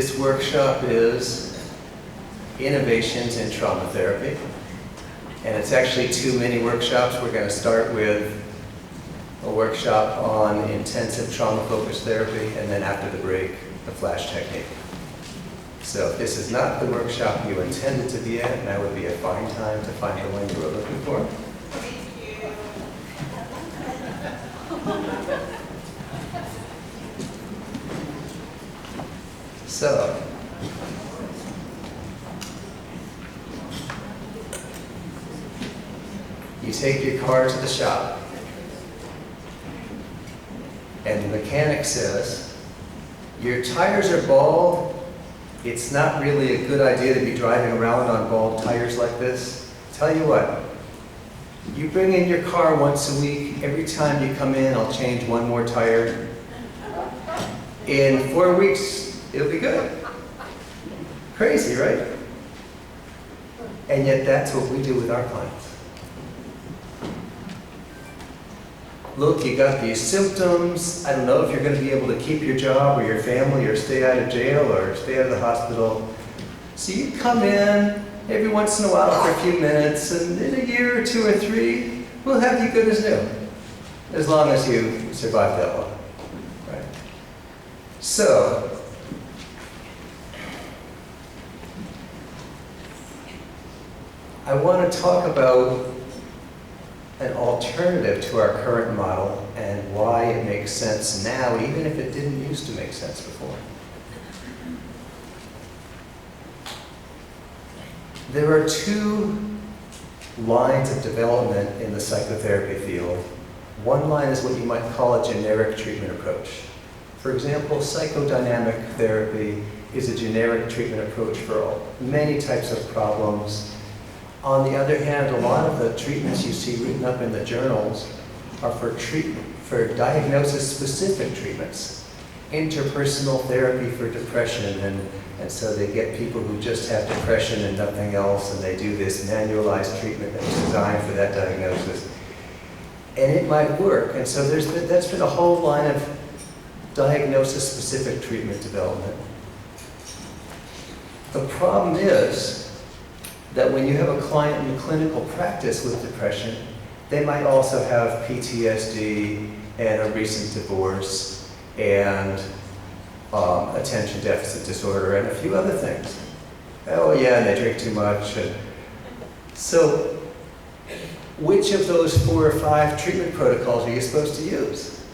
This workshop is Innovations in Trauma Therapy. And it's actually two mini workshops. We're going to start with a workshop on intensive trauma-focused therapy, and then after the break, the flash technique. So if this is not the workshop you intended to be at, now would be a fine time to find the one you were looking for. So, you take your car to the shop, and the mechanic says, your tires are bald, it's not really a good idea to be driving around on bald tires like this. Tell you what, you bring in your car once a week, every time you come in I'll change one more tire. In 4 weeks, it'll be good. Crazy, right? And yet that's what we do with our clients. Look, you got these symptoms. I don't know if you're going to be able to keep your job or your family or stay out of jail or stay out of the hospital. So you come in every once in a while for a few minutes, and in a year or two or three, we'll have you good as new, as long as you survive that long. Right? So, I want to talk about an alternative to our current model and why it makes sense now, even if it didn't used to make sense before. There are two lines of development in the psychotherapy field. One line is what you might call a generic treatment approach. For example, psychodynamic therapy is a generic treatment approach for many types of problems. On the other hand, a lot of the treatments you see written up in the journals are for diagnosis-specific treatments. Interpersonal therapy for depression, and so they get people who just have depression and nothing else, and they do this manualized treatment that's designed for that diagnosis. And it might work, and so that's been a whole line of diagnosis-specific treatment development. The problem is that when you have a client in clinical practice with depression, they might also have PTSD and a recent divorce and attention deficit disorder and a few other things. Oh yeah, and they drink too much. And so which of those 4 or 5 treatment protocols are you supposed to use?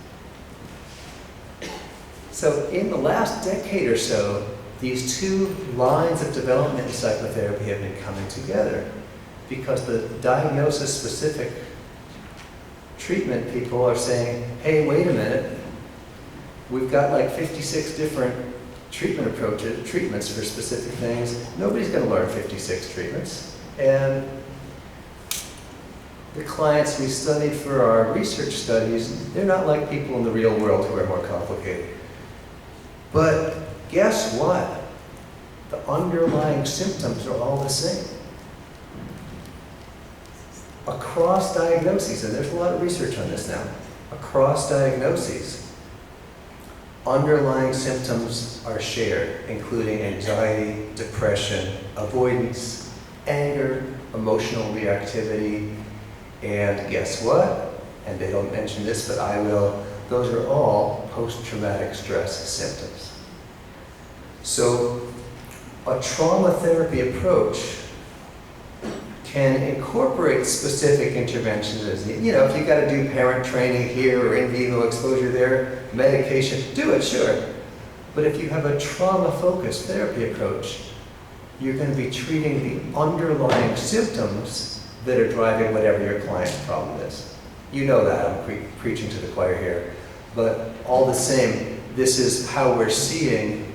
So in the last decade or so, these two lines of development in psychotherapy have been coming together because the diagnosis-specific treatment people are saying, hey, wait a minute, we've got like 56 different treatment approaches, treatments for specific things. Nobody's going to learn 56 treatments. And the clients we studied for our research studies, they're not like people in the real world who are more complicated. But guess what? The underlying symptoms are all the same. Across diagnoses, and there's a lot of research on this now, across diagnoses, underlying symptoms are shared, including anxiety, depression, avoidance, anger, emotional reactivity, and guess what? And they don't mention this, but I will. Those are all post-traumatic stress symptoms. So a trauma therapy approach can incorporate specific interventions. As you know, if you got to do parent training here or in vivo exposure there, medication, do it, sure. But if you have a trauma-focused therapy approach, you're going to be treating the underlying symptoms that are driving whatever your client's problem is. You know that, I'm preaching to the choir here. But all the same, this is how we're seeing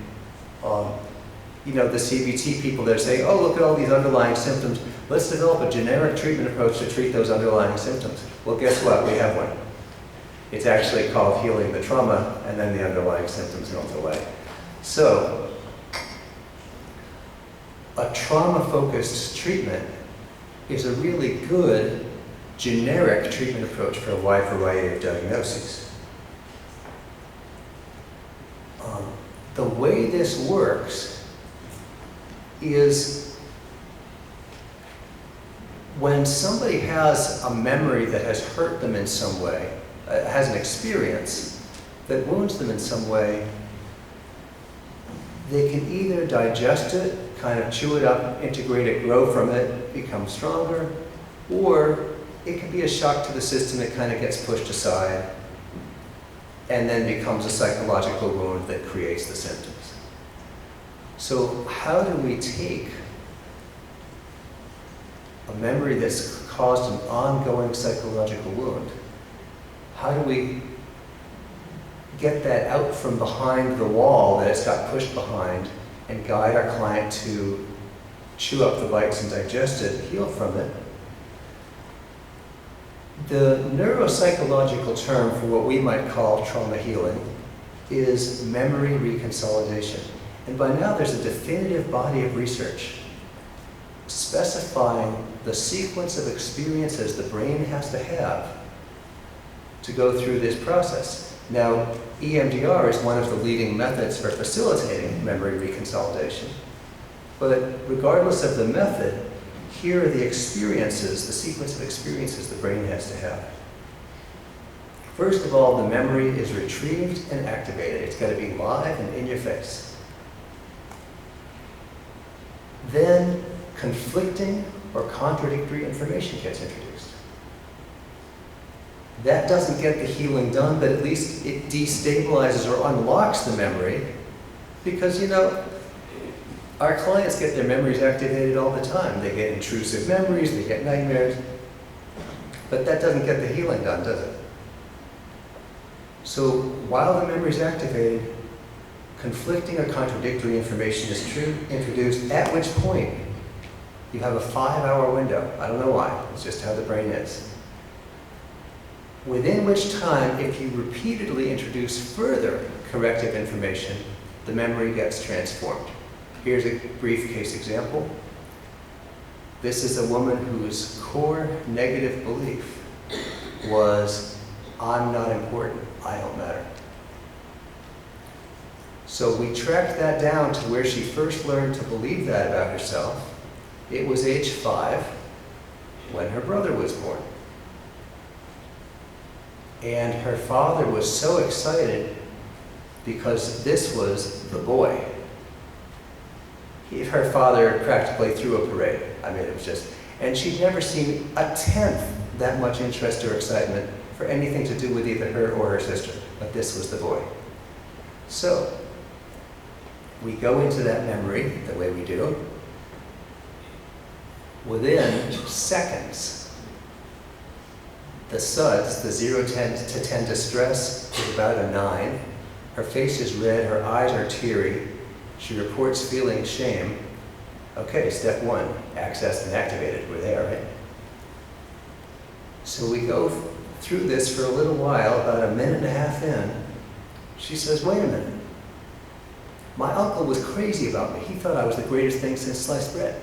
the CBT people that are saying, oh, look at all these underlying symptoms. Let's develop a generic treatment approach to treat those underlying symptoms. Well, guess what? We have one. It's actually called healing the trauma, and then the underlying symptoms melt away. So, a trauma-focused treatment is a really good generic treatment approach for a wide variety of diagnoses. The way this works is when somebody has a memory that has hurt them in some way, has an experience that wounds them in some way, they can either digest it, kind of chew it up, integrate it, grow from it, become stronger, or it can be a shock to the system that kind of gets pushed aside and then becomes a psychological wound that creates the symptoms. So how do we take a memory that's caused an ongoing psychological wound? How do we get that out from behind the wall that it's got pushed behind and guide our client to chew up the bites and digest it, heal from it? The neuropsychological term for what we might call trauma healing is memory reconsolidation. And by now there's a definitive body of research specifying the sequence of experiences the brain has to have to go through this process. Now, EMDR is one of the leading methods for facilitating memory reconsolidation. But regardless of the method, here are the experiences, the sequence of experiences the brain has to have. First of all, the memory is retrieved and activated. It's got to be live and in your face. Then, conflicting or contradictory information gets introduced. That doesn't get the healing done, but at least it destabilizes or unlocks the memory, because, you know, our clients get their memories activated all the time. They get intrusive memories, they get nightmares, but that doesn't get the healing done, does it? So while the memory is activated, conflicting or contradictory information is introduced, at which point you have a 5-hour window. I don't know why, it's just how the brain is. Within which time, if you repeatedly introduce further corrective information, the memory gets transformed. Here's a brief case example. This is a woman whose core negative belief was, I'm not important, I don't matter. So we tracked that down to where she first learned to believe that about herself. It was age 5 when her brother was born. And her father was so excited because this was the boy. Her father practically threw a parade. I mean, it was just, and she'd never seen a tenth that much interest or excitement for anything to do with either her or her sister, but this was the boy. So, we go into that memory the way we do. Within seconds, the SUDS, the 0 to 10 distress, is about a 9. Her face is red, her eyes are teary. She reports feeling shame. Okay, step 1, accessed and activated. We're there, right? So we go through this for a little while, about a minute and a half in. She says, wait a minute. My uncle was crazy about me. He thought I was the greatest thing since sliced bread.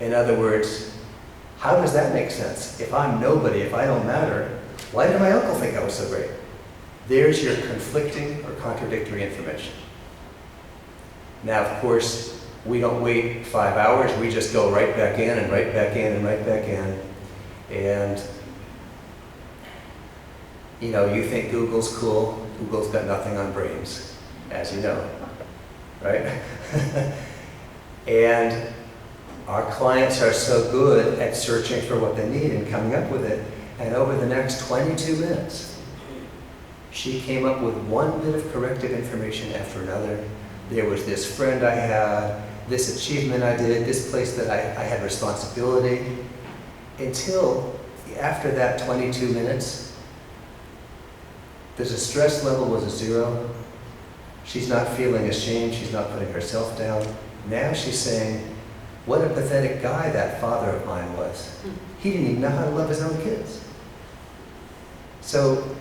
In other words, how does that make sense? If I'm nobody, if I don't matter, why did my uncle think I was so great? There's your conflicting or contradictory information. Now, of course, we don't wait 5 hours. We just go right back in and right back in and right back in. And, you know, you think Google's cool. Google's got nothing on brains, as you know, right? And our clients are so good at searching for what they need and coming up with it. And over the next 22 minutes, she came up with one bit of corrective information after another. There was this friend I had, this achievement I did, this place that I had responsibility, until after that 22 minutes, the distress level was a 0. She's not feeling ashamed, she's not putting herself down. Now she's saying, what a pathetic guy that father of mine was. He didn't even know how to love his own kids. So,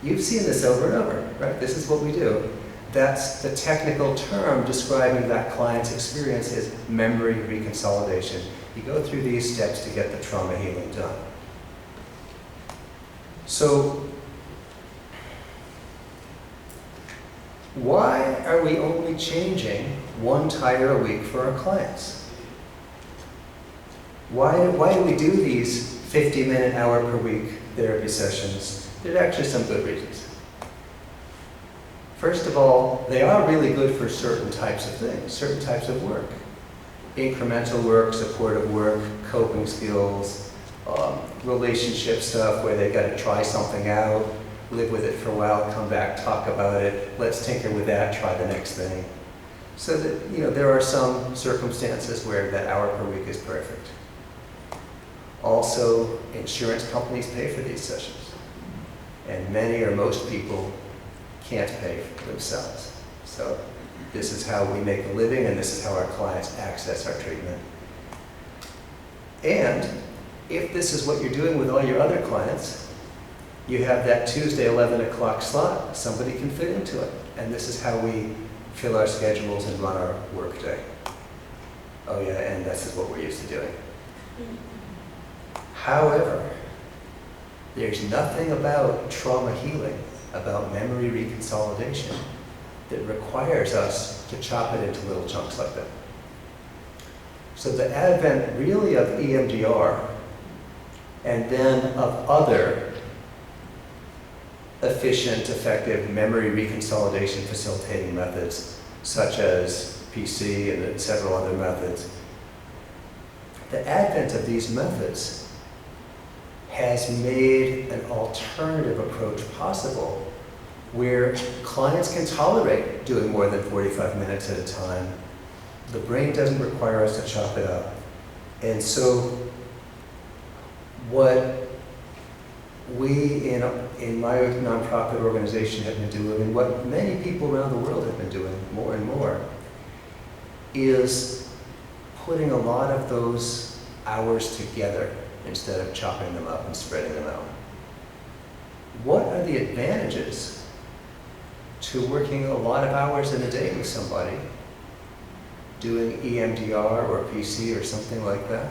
you've seen this over and over, right? This is what we do. That's the technical term describing that client's experience is memory reconsolidation. You go through these steps to get the trauma healing done. So, Why are we only changing one tire a week for our clients? Why do we do these 50-minute, hour per week therapy sessions? There's actually some good reasons. First of all, they are really good for certain types of things, certain types of work. Incremental work, supportive work, coping skills, relationship stuff where they've got to try something out, live with it for a while, come back, talk about it, let's tinker with that, try the next thing. So that, there are some circumstances where that hour per week is perfect. Also, insurance companies pay for these sessions. And many or most people can't pay for themselves. So this is how we make a living, and this is how our clients access our treatment. And if this is what you're doing with all your other clients, you have that Tuesday 11 o'clock slot. Somebody can fit into it. And this is how we fill our schedules and run our workday. Oh yeah, and this is what we're used to doing. However, there's nothing about trauma healing, about memory reconsolidation, that requires us to chop it into little chunks like that. So the advent really of EMDR and then of other efficient, effective memory reconsolidation facilitating methods, such as PC and several other methods, the advent of these methods has made an alternative approach possible where clients can tolerate doing more than 45 minutes at a time. The brain doesn't require us to chop it up. And so what we in my nonprofit organization have been doing, and what many people around the world have been doing more and more, is putting a lot of those hours together instead of chopping them up and spreading them out. What are the advantages to working a lot of hours in a day with somebody, doing EMDR or PC or something like that?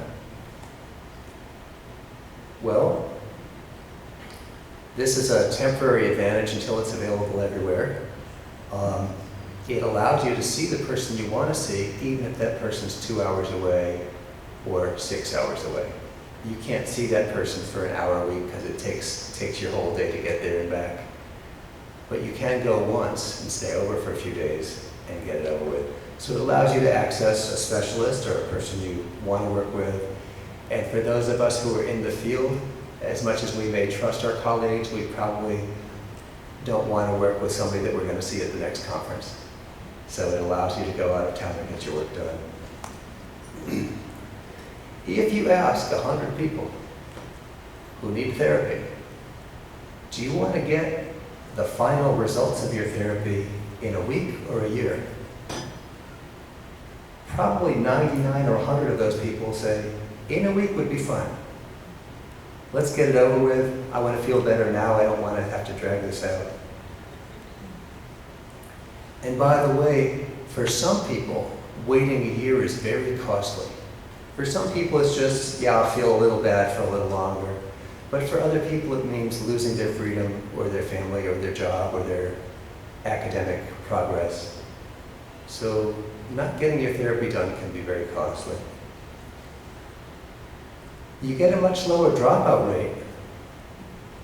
Well, this is a temporary advantage until it's available everywhere. It allows you to see the person you want to see, even if that person's 2 hours away or 6 hours away. You can't see that person for an hour a week because it takes your whole day to get there and back. But you can go once and stay over for a few days and get it over with. So it allows you to access a specialist or a person you want to work with. And for those of us who are in the field, as much as we may trust our colleagues, we probably don't want to work with somebody that we're going to see at the next conference. So it allows you to go out of town and get your work done. If you ask 100 people who need therapy, do you want to get the final results of your therapy in a week or a year? Probably 99 or 100 of those people say, in a week would be fine. Let's get it over with. I want to feel better now. I don't want to have to drag this out. And by the way, for some people, waiting a year is very costly. For some people, it's just, yeah, I'll feel a little bad for a little longer. But for other people, it means losing their freedom or their family or their job or their academic progress. So not getting your therapy done can be very costly. You get a much lower dropout rate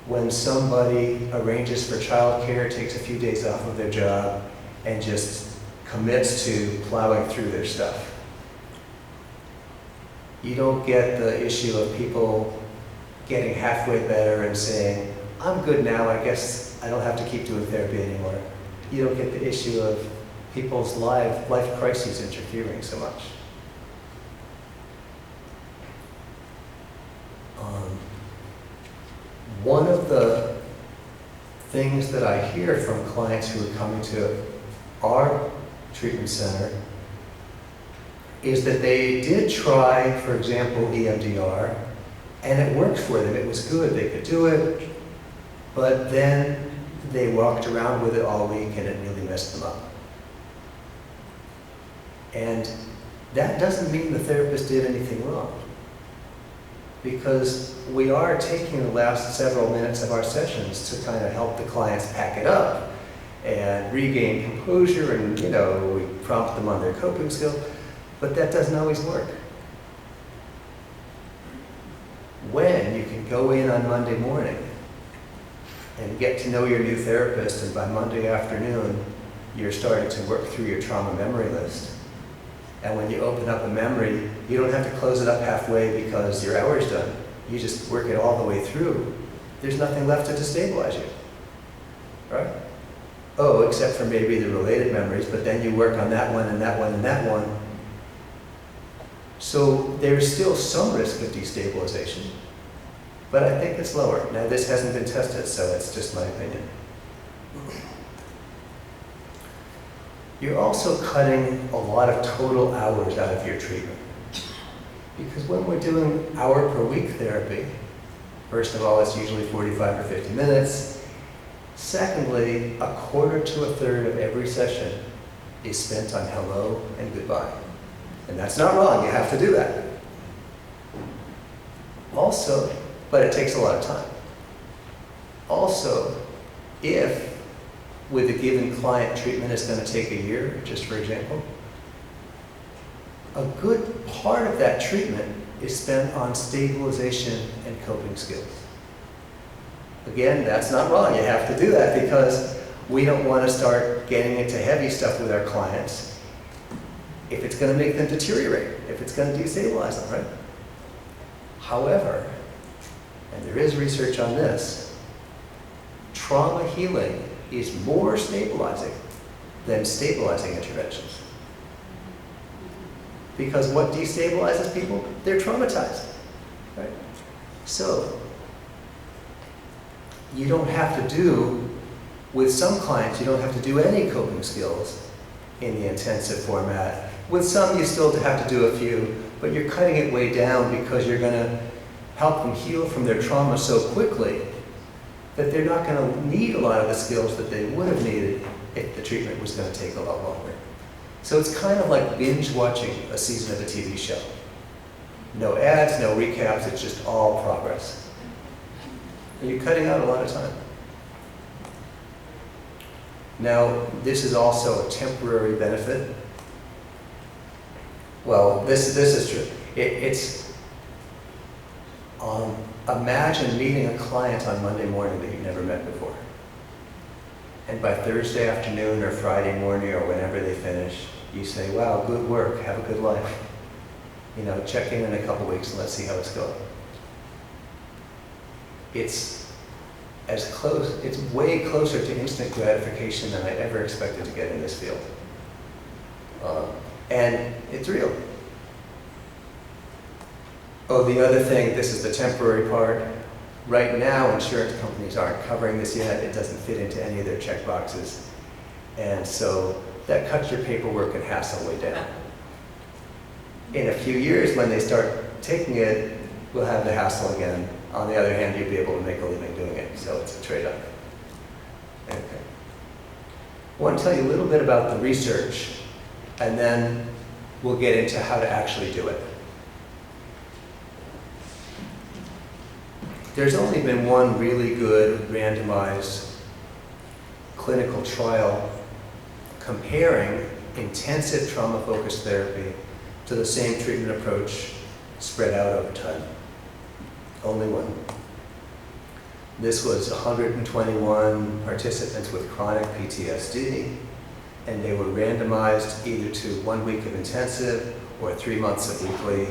when somebody arranges for childcare, takes a few days off of their job, and just commits to plowing through their stuff. You don't get the issue of people getting halfway better and saying, I'm good now, I guess I don't have to keep doing therapy anymore. You don't get the issue of people's life crises interfering so much. One of the things that I hear from clients who are coming to our treatment center is that they did try, for example, EMDR, and it worked for them. It was good, they could do it, but then they walked around with it all week and it really messed them up. And that doesn't mean the therapist did anything wrong, because we are taking the last several minutes of our sessions to kind of help the clients pack it up and regain composure, and we prompt them on their coping skill, but that doesn't always work. When you can go in on Monday morning and get to know your new therapist, and by Monday afternoon, you're starting to work through your trauma memory list. And when you open up a memory, you don't have to close it up halfway because your hour's done. You just work it all the way through. There's nothing left to destabilize you, right? Oh, except for maybe the related memories, but then you work on that one and that one and that one. So there's still some risk of destabilization, but I think it's lower. Now, this hasn't been tested, so it's just my opinion. You're also cutting a lot of total hours out of your treatment. Because when we're doing hour per week therapy, first of all, it's usually 45 or 50 minutes. Secondly, a quarter to a third of every session is spent on hello and goodbye. And that's not wrong, you have to do that. Also, but it takes a lot of time. Also, if with a given client treatment is going to take a year, just for example, a good part of that treatment is spent on stabilization and coping skills. Again, that's not wrong. You have to do that because we don't want to start getting into heavy stuff with our clients if it's going to make them deteriorate, if it's going to destabilize them, right? However, and there is research on this, trauma healing is more stabilizing than stabilizing interventions. Because what destabilizes people? They're traumatized, right? So, you don't have to do, with some clients, you don't have to do any coping skills in the intensive format. With some, you still have to do a few, but you're cutting it way down because you're going to help them heal from their trauma so quickly that they're not going to need a lot of the skills that they would have needed if the treatment was going to take a lot longer. So it's kind of like binge watching a season of a TV show. No ads, no recaps, it's just all progress. And you're cutting out a lot of time. Now, this is also a temporary benefit. Well, this is true. Imagine meeting a client on Monday morning that you've never met before. And by Thursday afternoon or Friday morning or whenever they finish, you say, wow, good work, have a good life. Check in a couple weeks and let's see how it's going. It's way closer to instant gratification than I ever expected to get in this field. And it's real. Oh, the other thing, this is the temporary part. Right now, insurance companies aren't covering this yet. It doesn't fit into any of their check boxes. And so that cuts your paperwork and hassle way down. In a few years, when they start taking it, we'll have the hassle again. On the other hand, you'll be able to make a living doing it, so it's a trade-off. Okay. I want to tell you a little bit about the research, and then we'll get into how to actually do it. There's only been one really good randomized clinical trial comparing intensive trauma-focused therapy to the same treatment approach spread out over time. Only one. This was 121 participants with chronic PTSD, and they were randomized either to 1 week of intensive or 3 months of weekly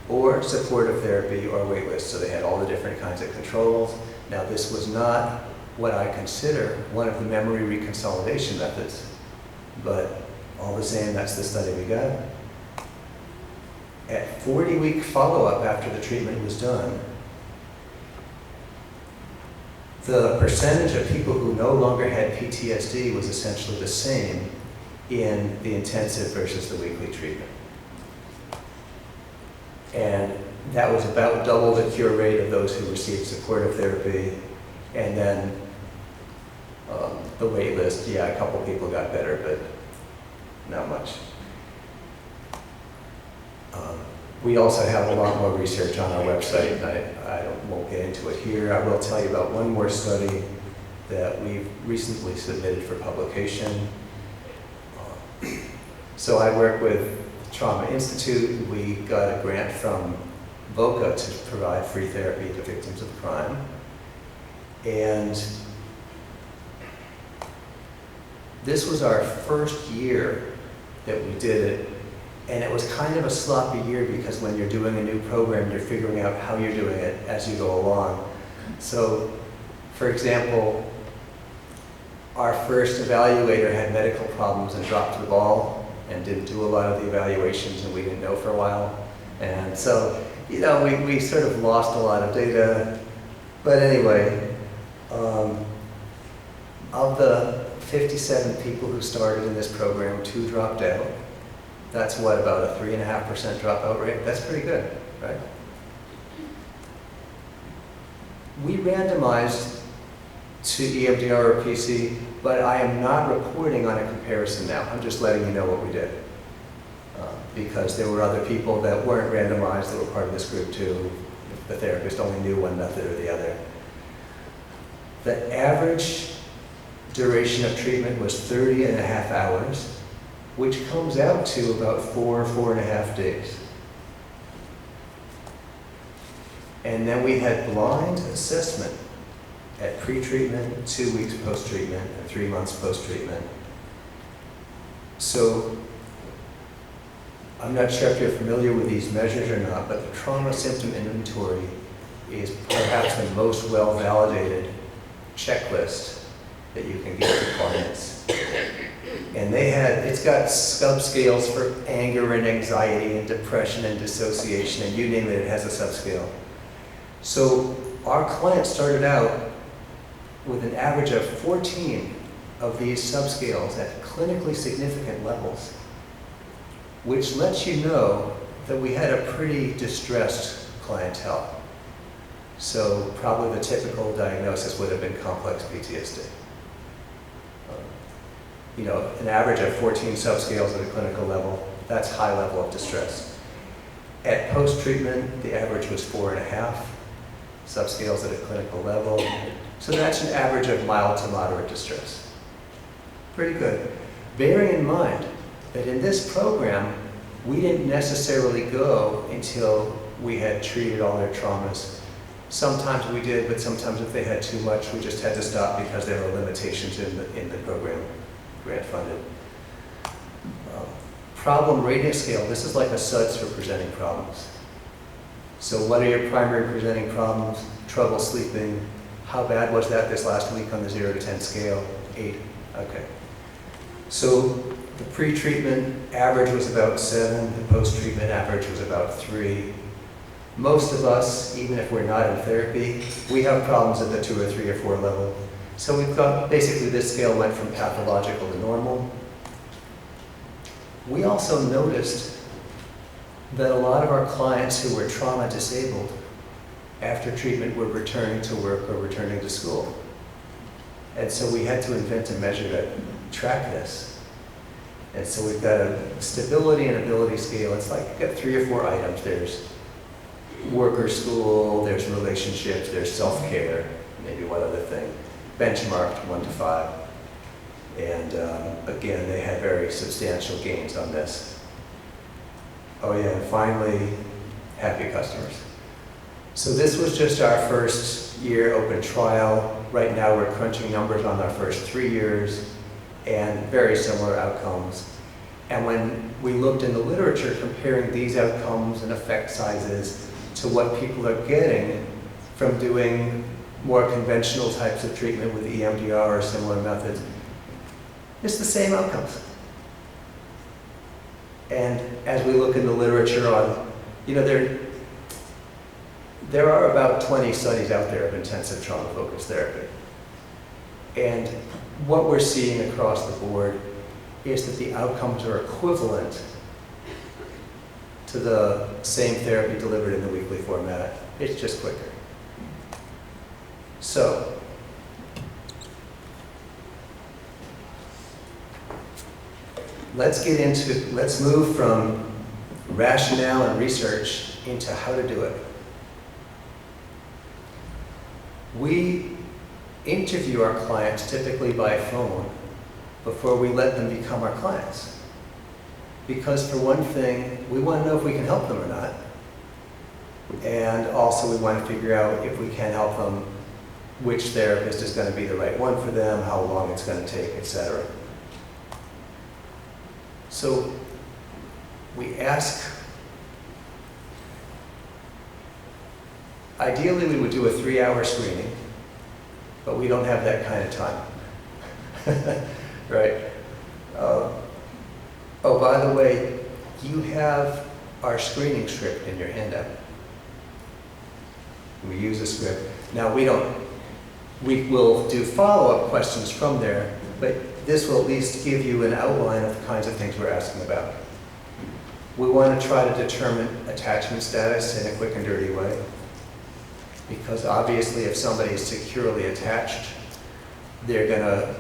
or supportive therapy or waitlist. So they had all the different kinds of controls. Now, this was not what I consider one of the memory reconsolidation methods, but all the same, that's the study we got. At 40-week follow-up after the treatment was done, the percentage of people who no longer had PTSD was essentially the same in the intensive versus the weekly treatment. And that was about double the cure rate of those who received supportive therapy. And then the wait list, yeah, a couple people got better, but not much. We also have a lot more research on our website, and I won't get into it here. I will tell you about one more study that we've recently submitted for publication. So I work with Trauma Institute. We got a grant from VOCA to provide free therapy to victims of crime. And this was our first year that we did it, and it was kind of a sloppy year because when you're doing a new program, you're figuring out how you're doing it as you go along. So, for example, our first evaluator had medical problems and dropped the ball and didn't do a lot of the evaluations, and we didn't know for a while. And so, you know, we sort of lost a lot of data. But anyway, of the 57 people who started in this program, 2 dropped out. That's what, about a 3.5% dropout rate? That's pretty good, right? We randomized to EMDR or PC, but I am not reporting on a comparison now. I'm just letting you know what we did. Because there were other people that weren't randomized that were part of this group too. The therapist only knew one method or the other. The average duration of treatment was 30.5 hours, which comes out to about 4.5 days. And then we had blind assessment at pre-treatment, 2 weeks post-treatment, and 3 months post-treatment. So I'm not sure if you're familiar with these measures or not, but the trauma symptom inventory is perhaps the most well-validated checklist that you can give to clients. And it's got subscales for anger and anxiety and depression and dissociation, and you name it, it has a subscale. So our clients started out with an average of 14 of these subscales at clinically significant levels, which lets you know that we had a pretty distressed clientele. So probably the typical diagnosis would have been complex PTSD. You know, an average of 14 subscales at a clinical level, that's high level of distress. At post-treatment, the average was 4.5 subscales at a clinical level. So that's an average of mild to moderate distress. Pretty good. Bearing in mind that in this program, we didn't necessarily go until we had treated all their traumas. Sometimes we did, but sometimes if they had too much, we just had to stop because there were limitations in the program, grant funded. Problem rating scale, this is like a SUDS for presenting problems. So what are your primary presenting problems? Trouble sleeping. How bad was that this last week on the 0 to 10 scale? 8, okay. So the pre-treatment average was about 7, the post-treatment average was about 3. Most of us, even if we're not in therapy, we have problems at the 2 or 3 or 4 level. So we've got, basically this scale went from pathological to normal. We also noticed that a lot of our clients who were trauma disabled after treatment were returning to work or returning to school. And so we had to invent a measure to track this. And so we've got a stability and ability scale. It's like you've got 3 or 4 items. There's work or school, there's relationships, there's self-care, maybe one other thing. Benchmarked 1 to 5. And again, they had very substantial gains on this. Oh yeah, and finally, happy customers. So this was just our first year open trial. Right now we're crunching numbers on our first 3 years and very similar outcomes. And when we looked in the literature comparing these outcomes and effect sizes to what people are getting from doing more conventional types of treatment with EMDR or similar methods, it's the same outcomes. And as we look in the literature on, you know, there are about 20 studies out there of intensive trauma-focused therapy. And what we're seeing across the board is that the outcomes are equivalent to the same therapy delivered in the weekly format. It's just quicker. So, let's move from rationale and research into how to do it. We interview our clients typically by phone before we let them become our clients. Because for one thing, we want to know if we can help them or not. And also we want to figure out if we can help them, which therapist is going to be the right one for them, how long it's going to take, etc. So we ask, ideally we would do a 3-hour screening, but we don't have that kind of time, right? Oh, by the way, you have our screening script in your handout. We use a script. Now we will do follow-up questions from there, but this will at least give you an outline of the kinds of things we're asking about. We want to try to determine attachment status in a quick and dirty way, because obviously if somebody is securely attached, they're going to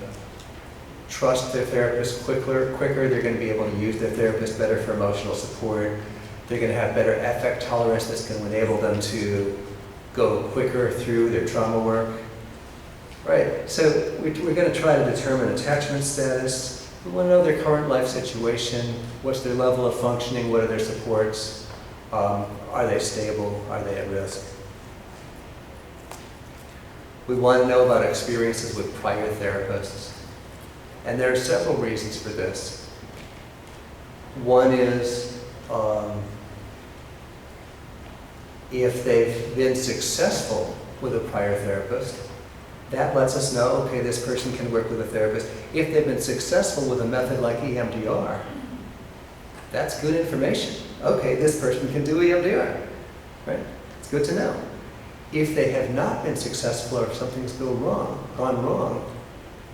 trust their therapist quicker, they're going to be able to use their therapist better for emotional support, they're going to have better affect tolerance that's going to enable them to go quicker through their trauma work. Right, so we're going to try to determine attachment status. We want to know their current life situation, what's their level of functioning, what are their supports, are they stable, are they at risk. We want to know about experiences with prior therapists. And there are several reasons for this. One is if they've been successful with a prior therapist, that lets us know, okay, this person can work with a therapist. If they've been successful with a method like EMDR, that's good information. Okay, this person can do EMDR, right? It's good to know. If they have not been successful or if something's gone wrong,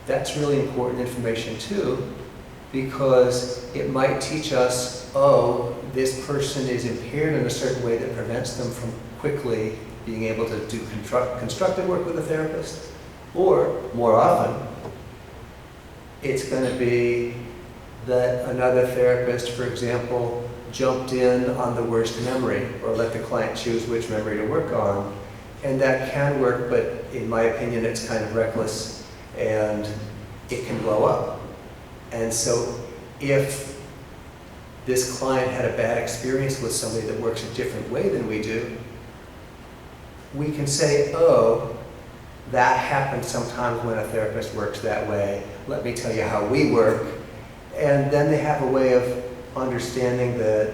that's really important information too, because it might teach us, oh, this person is impaired in a certain way that prevents them from quickly being able to do constructive work with a therapist. Or, more often, it's going to be that another therapist, for example, jumped in on the worst memory or let the client choose which memory to work on. And that can work, but in my opinion, it's kind of reckless and it can blow up. And so if this client had a bad experience with somebody that works a different way than we do, we can say, oh, that happens sometimes when a therapist works that way. Let me tell you how we work. And then they have a way of understanding that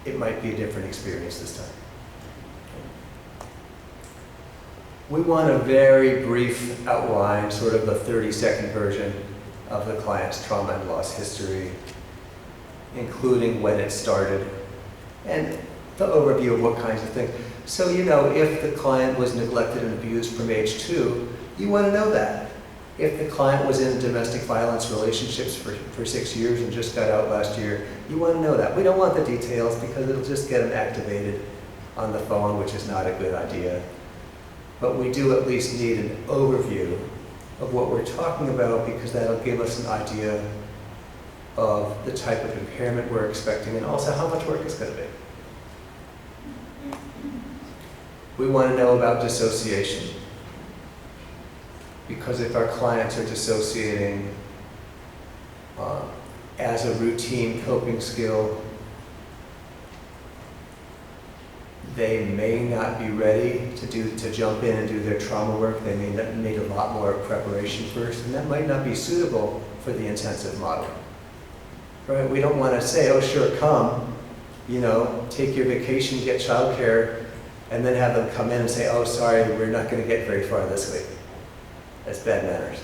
it might be a different experience this time. We want a very brief outline, sort of a 30-second version of the client's trauma and loss history, including when it started, and the overview of what kinds of things. So, you know, if the client was neglected and abused from age 2, you want to know that. If the client was in domestic violence relationships for 6 years and just got out last year, you want to know that. We don't want the details because it'll just get them activated on the phone, which is not a good idea. But we do at least need an overview of what we're talking about, because that'll give us an idea of the type of impairment we're expecting and also how much work it's going to be. We want to know about dissociation, because if our clients are dissociating as a routine coping skill, they may not be ready to jump in and do their trauma work. They may need a lot more preparation first, and that might not be suitable for the intensive model. Right? We don't want to say, oh, sure, come, you know, take your vacation, get childcare, and then have them come in and say, oh, sorry, we're not going to get very far this week. That's bad manners.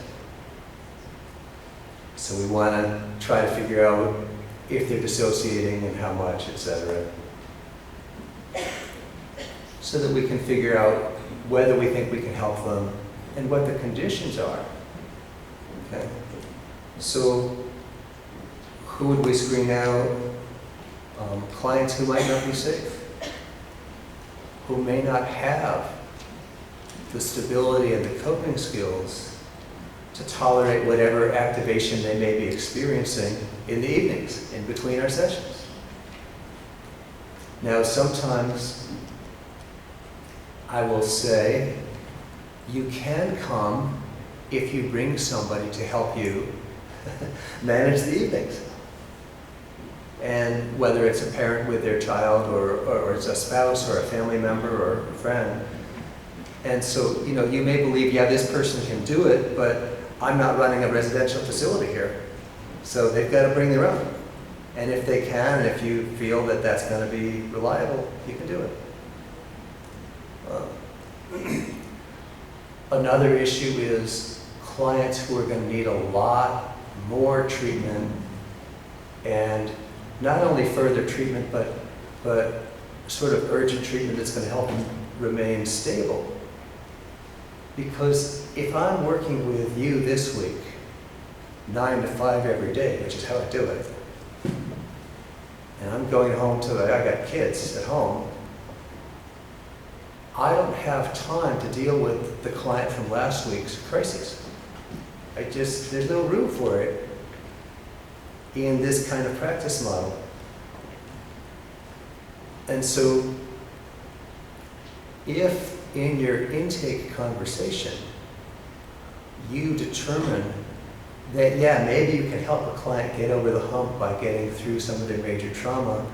So we want to try to figure out if they're dissociating and how much, etc., so that we can figure out whether we think we can help them and what the conditions are. Okay? So who would we screen out? Clients who might not be safe, who may not have the stability and the coping skills to tolerate whatever activation they may be experiencing in the evenings, in between our sessions. Now, sometimes I will say, you can come if you bring somebody to help you manage the evenings. And whether it's a parent with their child, or it's a spouse, or a family member, or a friend. And so, you know, you may believe, yeah, this person can do it, but I'm not running a residential facility here. So they've got to bring their own. And if they can, and if you feel that that's going to be reliable, you can do it. Another issue is clients who are going to need a lot more treatment, and not only further treatment, but sort of urgent treatment that's going to help them remain stable. Because if I'm working with you this week, 9 to 5 every day, which is how I do it, and I'm going home I got kids at home, I don't have time to deal with the client from last week's crisis. There's no room for it in this kind of practice model. And so, if in your intake conversation, you determine that, yeah, maybe you can help a client get over the hump by getting through some of their major trauma,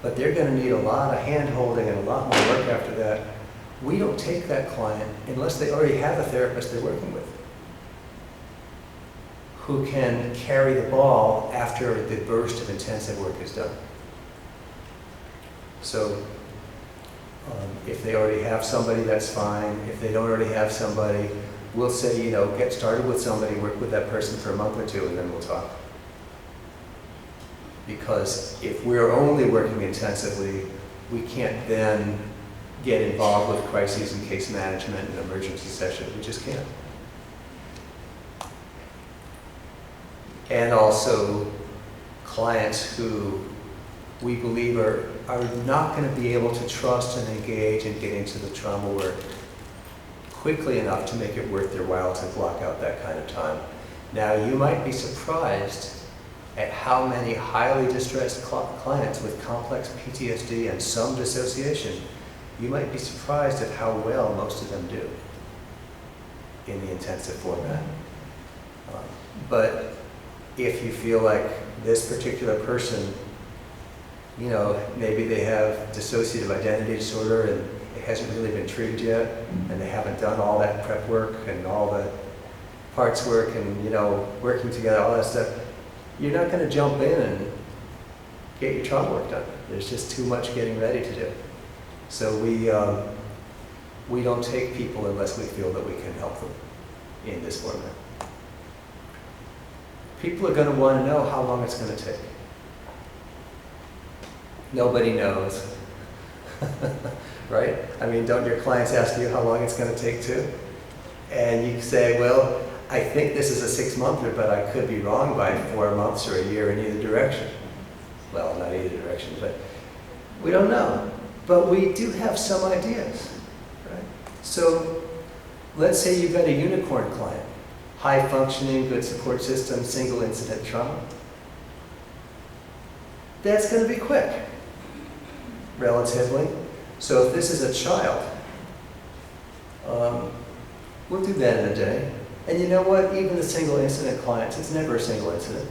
but they're going to need a lot of hand-holding and a lot more work after that, we don't take that client unless they already have a therapist they're working with who can carry the ball after the burst of intensive work is done. So if they already have somebody, that's fine. If they don't already have somebody, we'll say, you know, get started with somebody, work with that person for a month or two, and then we'll talk. Because if we're only working intensively, we can't then get involved with crises and case management and emergency sessions. We just can't. And also, clients who we believe are not going to be able to trust and engage and get into the trauma work quickly enough to make it worth their while to block out that kind of time. Now, you might be surprised at how many highly distressed clients with complex PTSD and some dissociation, you might be surprised at how well most of them do in the intensive format. But if you feel like this particular person, you know, maybe they have dissociative identity disorder and it hasn't really been treated yet, and they haven't done all that prep work and all the parts work and, you know, working together, all that stuff, you're not going to jump in and get your trauma work done. There's just too much getting ready to do. So we don't take people unless we feel that we can help them in this format. People are going to want to know how long it's going to take. Nobody knows, right? I mean, don't your clients ask you how long it's going to take too? And you say, well, I think this is a 6-monther, but I could be wrong by 4 months or a year in either direction. Well, not either direction, but we don't know. But we do have some ideas, right? So let's say you've got a unicorn client, high functioning, good support system, single incident trauma. That's going to be quick, relatively. So if this is a child, we'll do that in a day. And you know what? Even the single incident clients, it's never a single incident.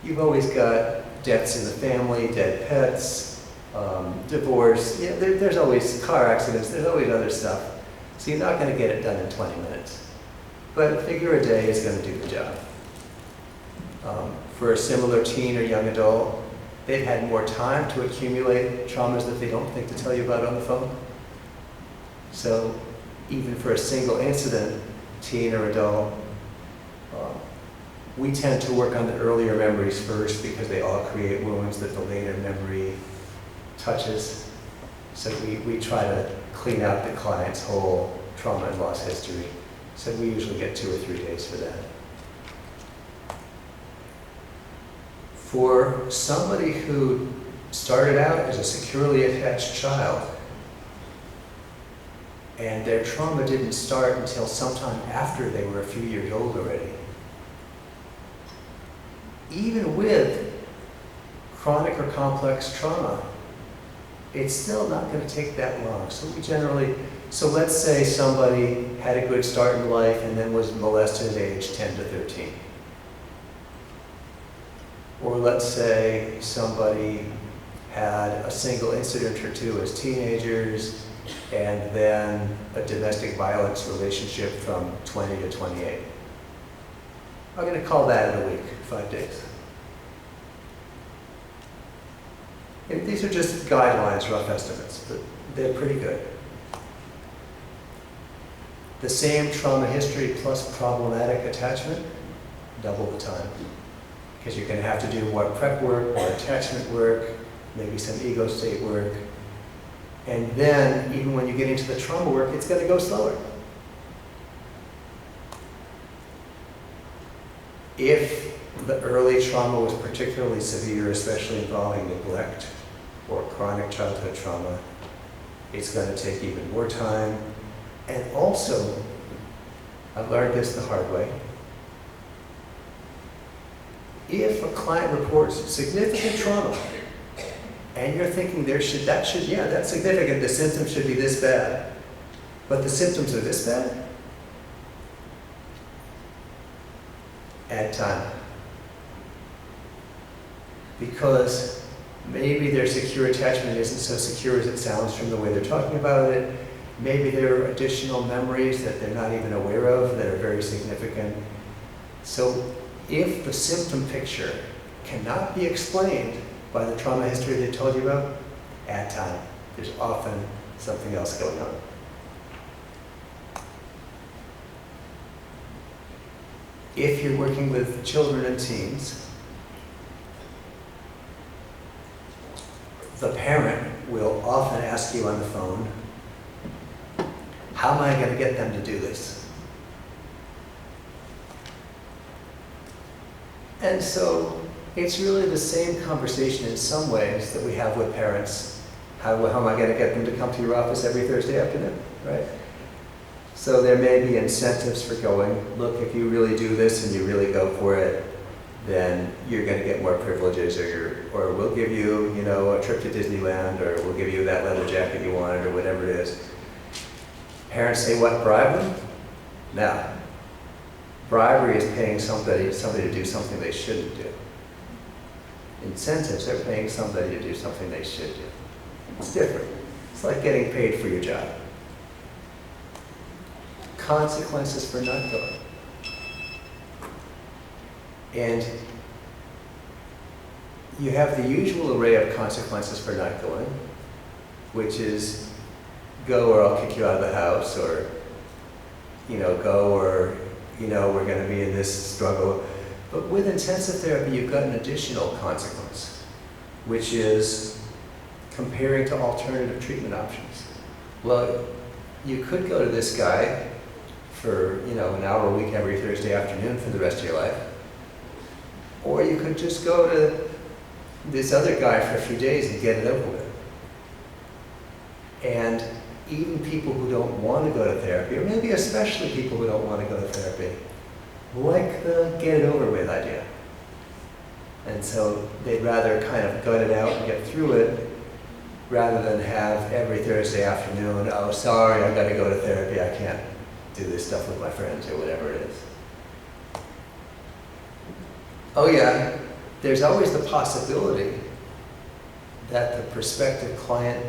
You've always got deaths in the family, dead pets, divorce. Yeah, there's always car accidents. There's always other stuff. So you're not going to get it done in 20 minutes. But figure a day is going to do the job. For a similar teen or young adult, they've had more time to accumulate traumas that they don't think to tell you about on the phone. So even for a single incident, teen or adult, we tend to work on the earlier memories first because they all create wounds that the later memory touches. So we try to clean out the client's whole trauma and loss history. So we usually get 2 or 3 days for that. For somebody who started out as a securely attached child and their trauma didn't start until sometime after they were a few years old already, even with chronic or complex trauma, it's still not going to take that long. So let's say somebody had a good start in life and then was molested at age 10 to 13. Or let's say somebody had a single incident or two as teenagers and then a domestic violence relationship from 20 to 28. I'm going to call that in a week, 5 days. And these are just guidelines, rough estimates, but they're pretty good. The same trauma history plus problematic attachment, double the time. Because you're going to have to do more prep work, more attachment work, maybe some ego state work. And then, even when you get into the trauma work, it's going to go slower. If the early trauma was particularly severe, especially involving neglect or chronic childhood trauma, it's going to take even more time. And also, I've learned this the hard way. If a client reports significant trauma, and you're thinking that's significant, the symptoms should be this bad, but the symptoms are this bad, add time. Because maybe their secure attachment isn't so secure as it sounds from the way they're talking about it. Maybe there are additional memories that they're not even aware of that are very significant. So if the symptom picture cannot be explained by the trauma history they told you about, add time. There's often something else going on. If you're working with children and teens, the parent will often ask you on the phone, how am I going to get them to do this? And so it's really the same conversation in some ways that we have with parents. How am I going to get them to come to your office every Thursday afternoon, right? So there may be incentives for going, look, if you really do this and you really go for it, then you're going to get more privileges, or we'll give you, a trip to Disneyland, or we'll give you that leather jacket you wanted, or whatever it is. Parents say, what, bribe them? No. Bribery is paying somebody to do something they shouldn't do. Incentives are paying somebody to do something they should do. It's different. It's like getting paid for your job. Consequences for not going. And you have the usual array of consequences for not going, which is go or I'll kick you out of the house, or go or we're going to be in this struggle. But with intensive therapy, you've got an additional consequence, which is comparing to alternative treatment options. Well, you could go to this guy for an hour a week every Thursday afternoon for the rest of your life, or you could just go to this other guy for a few days and get it over with. And even people who don't want to go to therapy, or maybe especially people who don't want to go to therapy, like the get it over with idea. And so they'd rather kind of gut it out and get through it rather than have every Thursday afternoon, oh, sorry, I've got to go to therapy, I can't do this stuff with my friends, or whatever it is. Oh yeah, there's always the possibility that the prospective client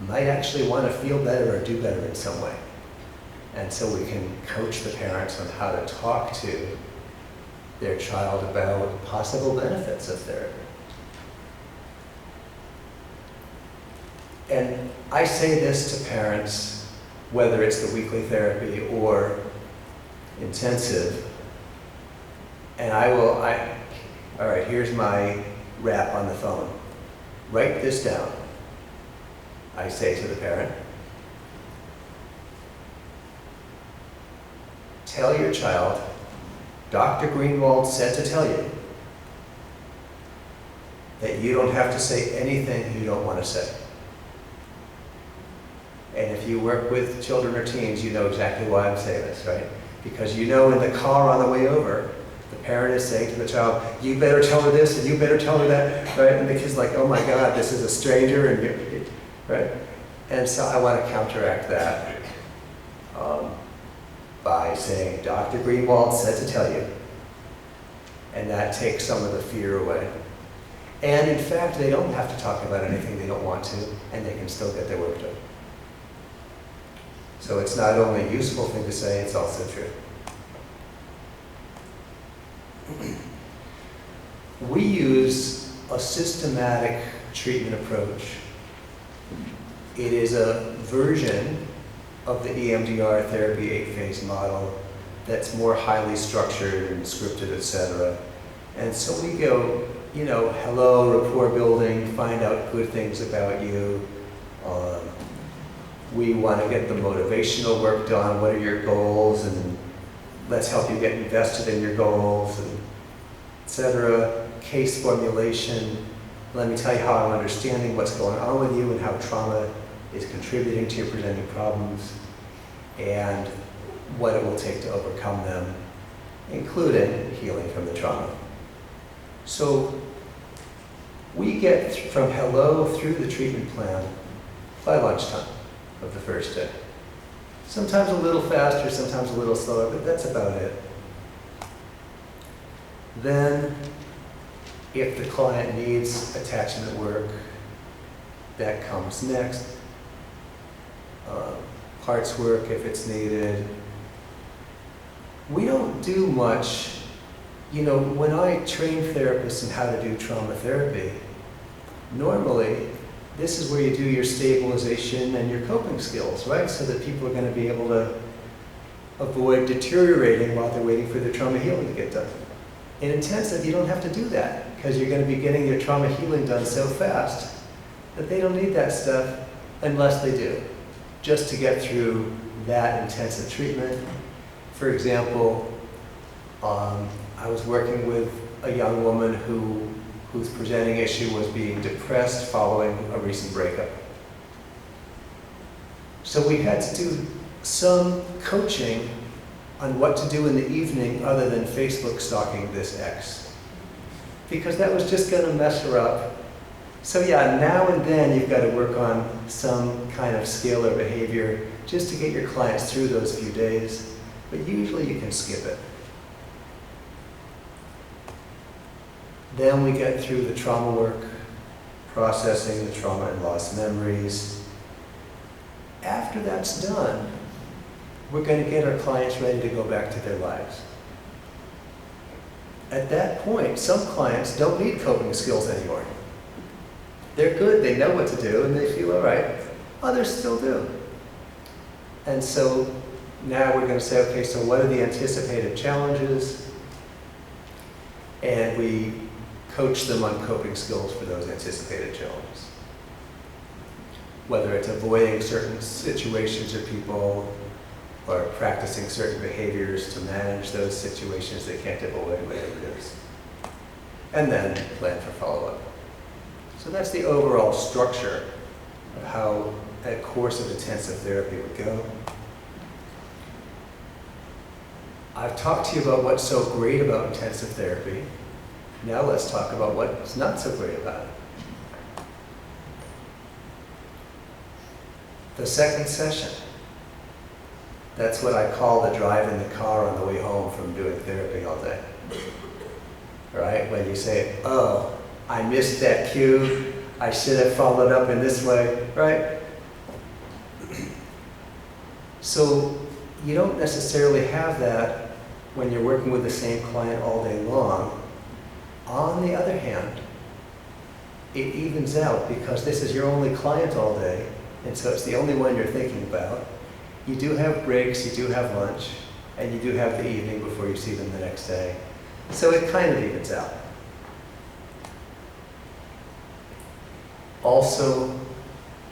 might actually want to feel better or do better in some way. And so we can coach the parents on how to talk to their child about possible benefits of therapy. And I say this to parents, whether it's the weekly therapy or intensive, and all right, here's my rap on the phone. Write this down. I say to the parent, tell your child, Dr. Greenwald said to tell you that you don't have to say anything you don't want to say. And if you work with children or teens, you know exactly why I'm saying this, right? Because in the car on the way over, the parent is saying to the child, you better tell her this and you better tell her that, right? And the kid's like, oh my God, this is a stranger, and right? And so I want to counteract that by saying, Dr. Greenwald said to tell you. And that takes some of the fear away. And in fact, they don't have to talk about anything they don't want to, and they can still get their work done. So it's not only a useful thing to say, it's also true. We use a systematic treatment approach. It is a version of the EMDR therapy 8-phase model that's more highly structured and scripted, etc. And so we go, you know, hello, rapport building, find out good things about you. We want to get the motivational work done. What are your goals? And let's help you get invested in your goals, and etc. Case formulation. Let me tell you how I'm understanding what's going on with you and how trauma is contributing to your presenting problems, and what it will take to overcome them, including healing from the trauma. So we get from hello through the treatment plan by lunchtime of the first day. Sometimes a little faster, sometimes a little slower, but that's about it. Then, if the client needs attachment work, that comes next. Parts work if it's needed. We don't do much. You know, when I train therapists in how to do trauma therapy, normally this is where you do your stabilization and your coping skills, right? So that people are going to be able to avoid deteriorating while they're waiting for their trauma healing to get done. In intensive, you don't have to do that because you're going to be getting your trauma healing done so fast that they don't need that stuff unless they do, just to get through that intensive treatment. For example, I was working with a young woman whose presenting issue was being depressed following a recent breakup. So we had to do some coaching on what to do in the evening other than Facebook stalking this ex, because that was just going to mess her up. So yeah, now and then you've got to work on some kind of skill or behavior just to get your clients through those few days, but usually you can skip it. Then we get through the trauma work, processing the trauma and lost memories. After that's done, we're going to get our clients ready to go back to their lives. At that point, some clients don't need coping skills anymore. They're good, they know what to do, and they feel all right. Others still do. And so now we're going to say, okay, so what are the anticipated challenges? And we coach them on coping skills for those anticipated challenges. Whether it's avoiding certain situations or people, or practicing certain behaviors to manage those situations they can't avoid, whatever it is. And then plan for follow-up. So that's the overall structure of how a course of intensive therapy would go. I've talked to you about what's so great about intensive therapy. Now let's talk about what's not so great about it. The second session. That's what I call the drive in the car on the way home from doing therapy all day. Right? When you say, oh, I missed that cue, I should have followed up in this way, right? So you don't necessarily have that when you're working with the same client all day long. On the other hand, it evens out because this is your only client all day, and so it's the only one you're thinking about. You do have breaks, you do have lunch, and you do have the evening before you see them the next day. So it kind of evens out. Also,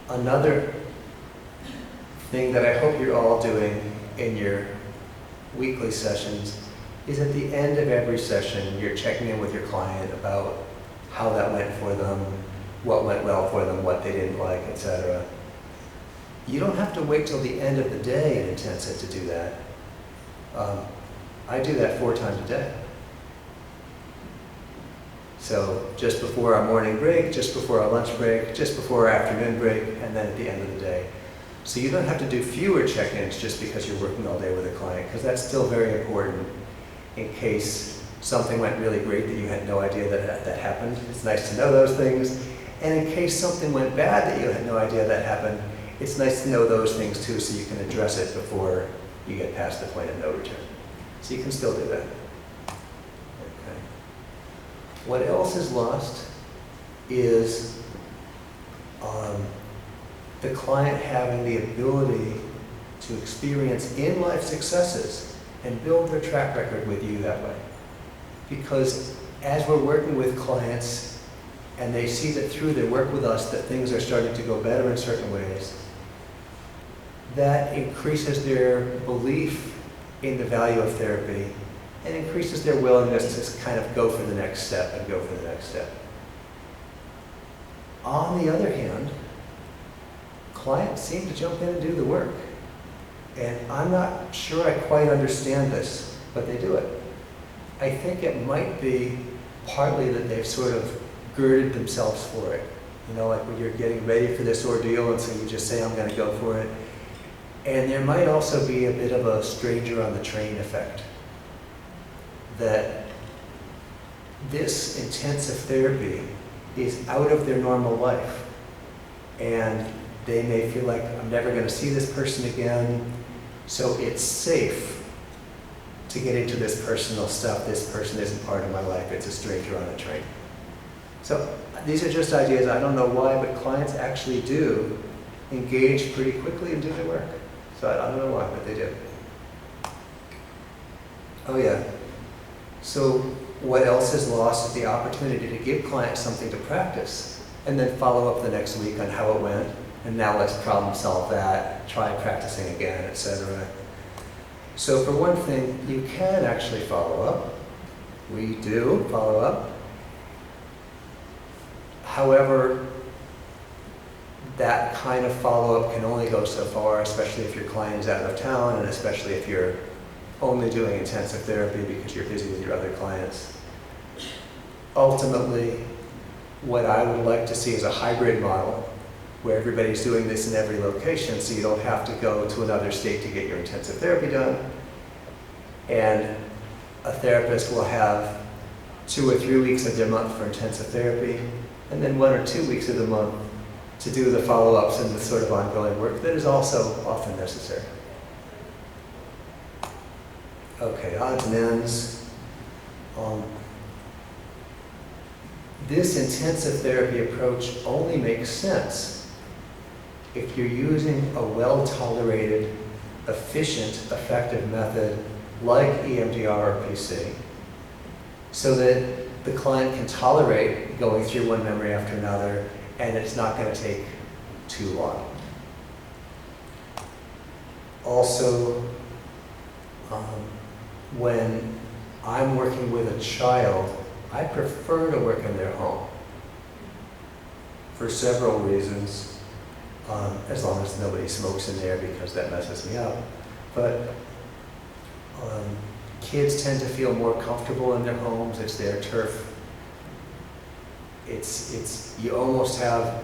another thing that I hope you're all doing in your weekly sessions is at the end of every session, you're checking in with your client about how that went for them, what went well for them, what they didn't like, etc. You don't have to wait till the end of the day in intensive to do that. I do that 4 times a day. So just before our morning break, just before our lunch break, just before our afternoon break, and then at the end of the day. So you don't have to do fewer check-ins just because you're working all day with a client, because that's still very important in case something went really great that you had no idea that happened. It's nice to know those things. And in case something went bad that you had no idea that happened, it's nice to know those things too, so you can address it before you get past the point of no return. So you can still do that. Okay. What else is lost is the client having the ability to experience in-life successes and build their track record with you that way. Because as we're working with clients and they see that through their work with us that things are starting to go better in certain ways, that increases their belief in the value of therapy and increases their willingness to kind of go for the next step and go for the next step. On the other hand, clients seem to jump in and do the work. And I'm not sure I quite understand this, but they do it. I think it might be partly that they've sort of girded themselves for it. You know, like when you're getting ready for this ordeal and so you just say, I'm going to go for it. And there might also be a bit of a stranger on the train effect. That this intensive therapy is out of their normal life. And they may feel like, I'm never going to see this person again, so it's safe to get into this personal stuff. This person isn't part of my life, it's a stranger on a train. So these are just ideas, I don't know why, but clients actually do engage pretty quickly and do their work. So I don't know why, but they do. Oh yeah, so what else is lost is the opportunity to give clients something to practice and then follow up the next week on how it went. And now let's problem solve that, try practicing again, etc. So for one thing, you can actually follow up. We do follow up. However, that kind of follow-up can only go so far, especially if your client is out of town and especially if you're only doing intensive therapy because you're busy with your other clients. Ultimately, what I would like to see is a hybrid model where everybody's doing this in every location, so you don't have to go to another state to get your intensive therapy done. And a therapist will have 2 or 3 weeks of their month for intensive therapy, and then 1 or 2 weeks of the month to do the follow-ups and the sort of ongoing work that is also often necessary. Okay, odds and ends. This intensive therapy approach only makes sense if you're using a well-tolerated, efficient, effective method like EMDR or PC, so that the client can tolerate going through one memory after another, and it's not going to take too long. Also, when I'm working with a child, I prefer to work in their home for several reasons. As long as nobody smokes in there, because that messes me up. But kids tend to feel more comfortable in their homes. It's their turf. You almost have,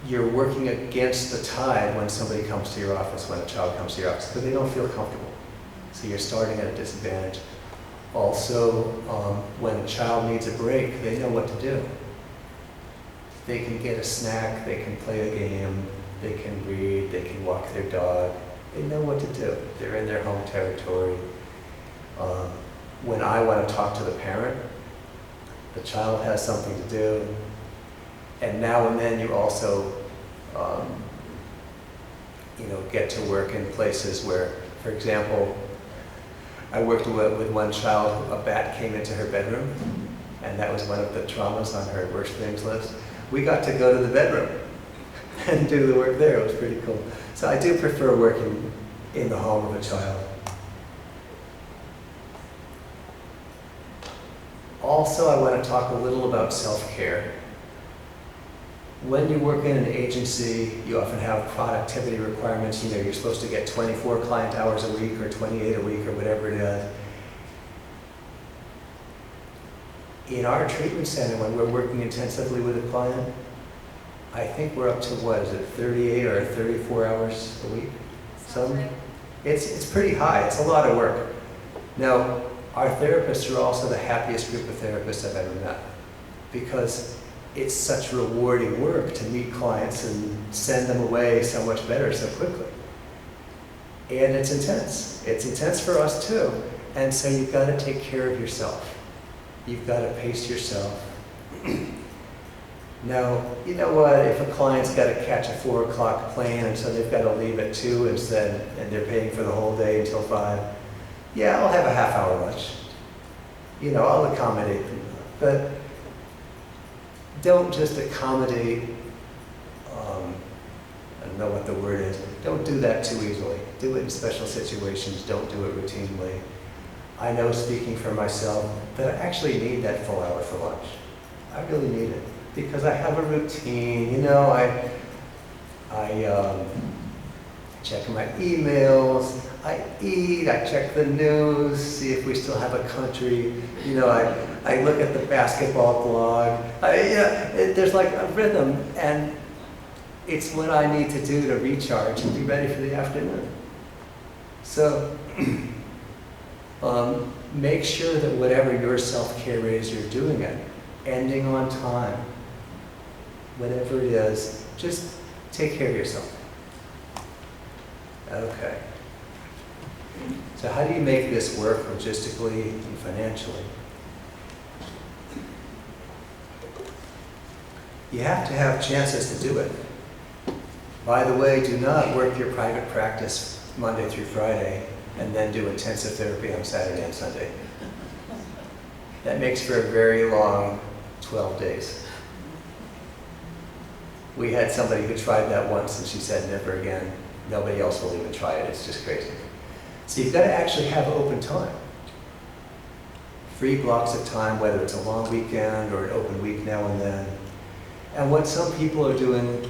you're working against the tide when somebody comes to your office, when a child comes to your office, because they don't feel comfortable. So you're starting at a disadvantage. Also, when a child needs a break, they know what to do. They can get a snack, they can play a game, they can read, they can walk their dog. They know what to do. They're in their home territory. When I want to talk to the parent, the child has something to do. And now and then you also get to work in places where, for example, I worked with one child, a bat came into her bedroom, and that was one of the traumas on her worst things list. We got to go to the bedroom and do the work there. It was pretty cool. So I do prefer working in the home of a child. Also, I want to talk a little about self-care. When you work in an agency, you often have productivity requirements. You know, you're supposed to get 24 client hours a week or 28 a week or whatever it is. In our treatment center, when we're working intensively with a client, I think we're up to, what is it, 38 or 34 hours a week? It's pretty high, it's a lot of work. Now, our therapists are also the happiest group of therapists I've ever met, because it's such rewarding work to meet clients and send them away so much better so quickly. And it's intense. It's intense for us too. And so you've got to take care of yourself. You've got to pace yourself. Now, you know what, if a client's got to catch a 4 o'clock plane and so they've got to leave at 2 instead, and they're paying for the whole day until 5, yeah, I'll have a half-hour lunch. You know, I'll accommodate them. But don't just accommodate, I don't know what the word is, don't do that too easily. Do it in special situations, don't do it routinely. I know, speaking for myself, that I actually need that full hour for lunch. I really need it, because I have a routine, you know, I check my emails, I eat, I check the news, see if we still have a country, you know, I look at the basketball blog, there's like a rhythm, and it's what I need to do to recharge and be ready for the afternoon. So, make sure that whatever your self-care is, you're doing it, ending on time, whatever it is, just take care of yourself. Okay. So how do you make this work logistically and financially? You have to have chances to do it. By the way, do not work your private practice Monday through Friday and then do intensive therapy on Saturday and Sunday. That makes for a very long 12 days. We had somebody who tried that once and she said, never again. Nobody else will even try it, it's just crazy. So you've got to actually have open time. Free blocks of time, whether it's a long weekend or an open week now and then. And what some people are doing,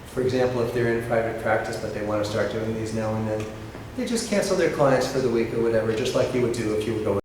for example, if they're in private practice but they want to start doing these now and then, they just cancel their clients for the week or whatever, just like you would do if you were going